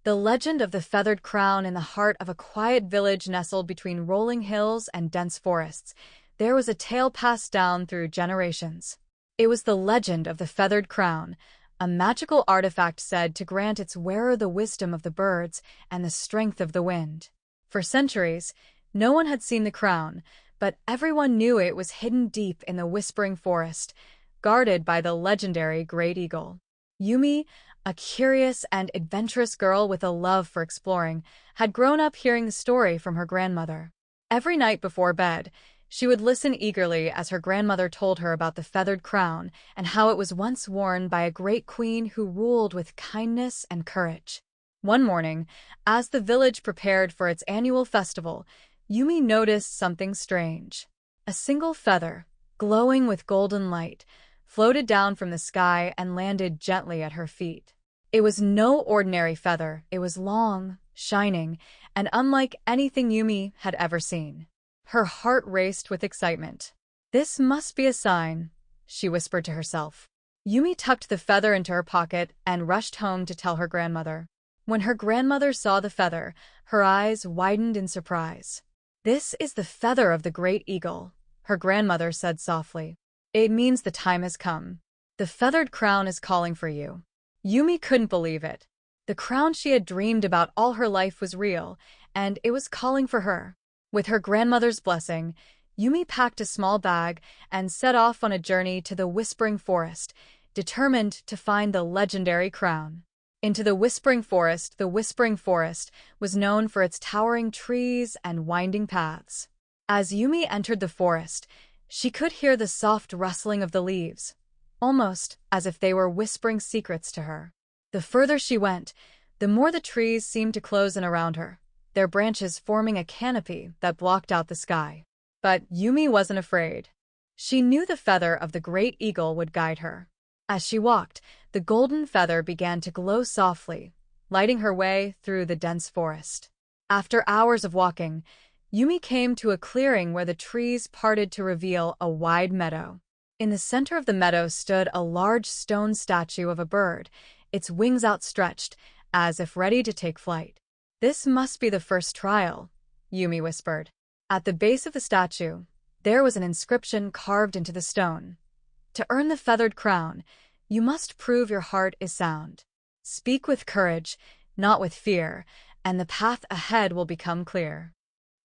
The legend of the feathered crown. In the heart of a quiet village nestled between rolling hills and dense forests, there was a tale passed down through generations. It was the legend of the feathered crown, a magical artifact said to grant its wearer the wisdom of the birds and the strength of the wind. For centuries, no one had seen the crown, but everyone knew it was hidden deep in the whispering forest, guarded by the legendary great eagle. Yumi, a curious and adventurous girl with a love for exploring, had grown up hearing the story from her grandmother. Every night before bed, she would listen eagerly as her grandmother told her about the feathered crown and how it was once worn by a great queen who ruled with kindness and courage. One morning, as the village prepared for its annual festival, Yumi noticed something strange. A single feather, glowing with golden light, floated down from the sky and landed gently at her feet. It was no ordinary feather. It was long, shining, and unlike anything Yumi had ever seen. Her heart raced with excitement. "This must be a sign," she whispered to herself. Yumi tucked the feather into her pocket and rushed home to tell her grandmother. When her grandmother saw the feather, her eyes widened in surprise. "This is the feather of the great eagle," her grandmother said softly. "It means the time has come. The feathered crown is calling for you." Yumi couldn't believe it. The crown she had dreamed about all her life was real, and it was calling for her. With her grandmother's blessing, Yumi packed a small bag and set off on a journey to the Whispering Forest, determined to find the legendary crown. Into the Whispering Forest was known for its towering trees and winding paths. As Yumi entered the forest, she could hear the soft rustling of the leaves, almost as if they were whispering secrets to her. The further she went, the more the trees seemed to close in around her, their branches forming a canopy that blocked out the sky. But Yumi wasn't afraid. She knew the feather of the great eagle would guide her. As she walked, the golden feather began to glow softly, lighting her way through the dense forest. After hours of walking, Yumi came to a clearing where the trees parted to reveal a wide meadow. In the center of the meadow stood a large stone statue of a bird, its wings outstretched, as if ready to take flight. "This must be the first trial," Yumi whispered. At the base of the statue, there was an inscription carved into the stone. "To earn the feathered crown, you must prove your heart is sound. Speak with courage, not with fear, and the path ahead will become clear."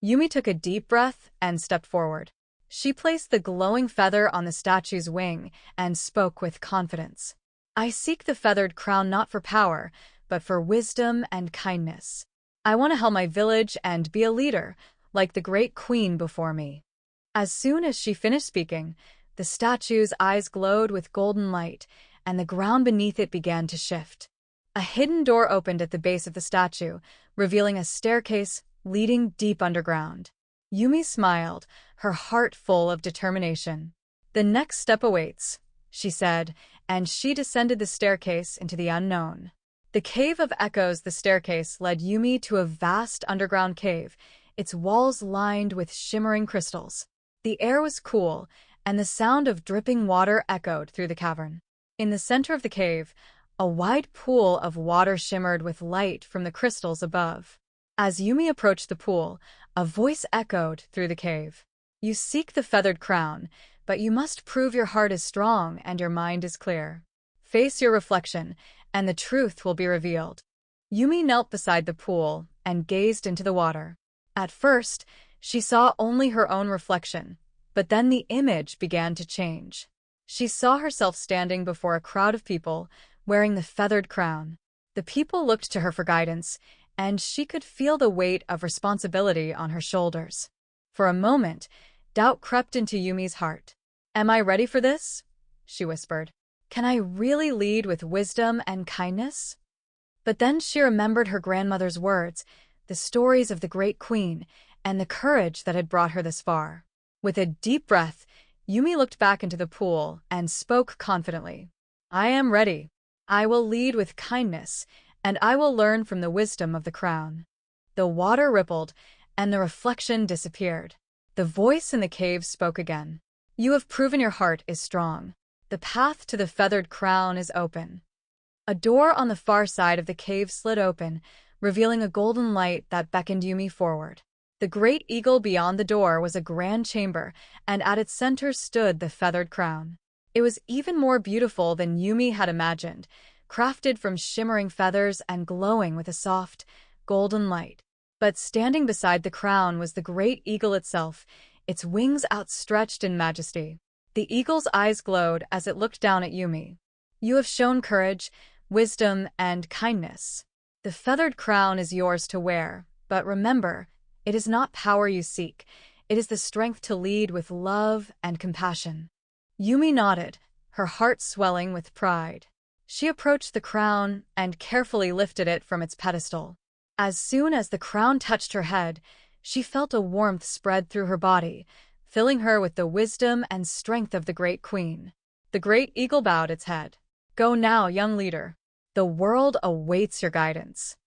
Yumi took a deep breath and stepped forward. She placed the glowing feather on the statue's wing and spoke with confidence. "I seek the feathered crown not for power, but for wisdom and kindness. I want to help my village and be a leader, like the great queen before me." As soon as she finished speaking, the statue's eyes glowed with golden light, and the ground beneath it began to shift. A hidden door opened at the base of the statue, revealing a staircase leading deep underground. Yumi smiled, her heart full of determination. "The next step awaits," she said, and she descended the staircase into the unknown. The Cave of Echoes. The staircase led Yumi to a vast underground cave, its walls lined with shimmering crystals. The air was cool, and the sound of dripping water echoed through the cavern. In the center of the cave, a wide pool of water shimmered with light from the crystals above. As Yumi approached the pool, a voice echoed through the cave. "You seek the feathered crown, but you must prove your heart is strong and your mind is clear. Face your reflection, and the truth will be revealed." Yumi knelt beside the pool and gazed into the water. At first, she saw only her own reflection, but then the image began to change. She saw herself standing before a crowd of people, wearing the feathered crown. The people looked to her for guidance, and she could feel the weight of responsibility on her shoulders. For a moment, doubt crept into Yumi's heart. "Am I ready for this?" she whispered. "Can I really lead with wisdom and kindness?" But then she remembered her grandmother's words, the stories of the great queen, and the courage that had brought her this far. With a deep breath, Yumi looked back into the pool and spoke confidently. "I am ready. I will lead with kindness, and I will learn from the wisdom of the crown." The water rippled, and the reflection disappeared. The voice in the cave spoke again. "You have proven your heart is strong. The path to the feathered crown is open." A door on the far side of the cave slid open, revealing a golden light that beckoned Yumi forward. The great eagle beyond the door was a grand chamber, and at its center stood the feathered crown. It was even more beautiful than Yumi had imagined, crafted from shimmering feathers and glowing with a soft, golden light. But standing beside the crown was the great eagle itself, its wings outstretched in majesty. The eagle's eyes glowed as it looked down at Yumi. "You have shown courage, wisdom, and kindness. The feathered crown is yours to wear, but remember, it is not power you seek, it is the strength to lead with love and compassion." Yumi nodded, her heart swelling with pride. She approached the crown and carefully lifted it from its pedestal. As soon as the crown touched her head, she felt a warmth spread through her body, filling her with the wisdom and strength of the great queen. The great eagle bowed its head. "Go now, young leader. The world awaits your guidance."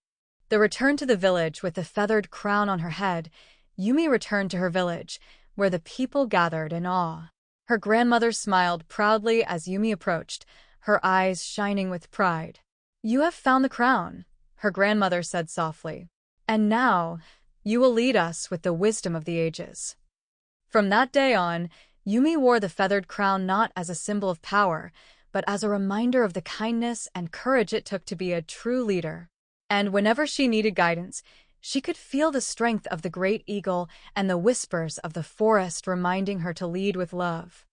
The return to the village with the feathered crown on her head, Yumi returned to her village, where the people gathered in awe. Her grandmother smiled proudly as Yumi approached, her eyes shining with pride. "You have found the crown," her grandmother said softly. "And now, you will lead us with the wisdom of the ages." From that day on, Yumi wore the feathered crown not as a symbol of power, but as a reminder of the kindness and courage it took to be a true leader. And whenever she needed guidance, she could feel the strength of the great eagle and the whispers of the forest reminding her to lead with love.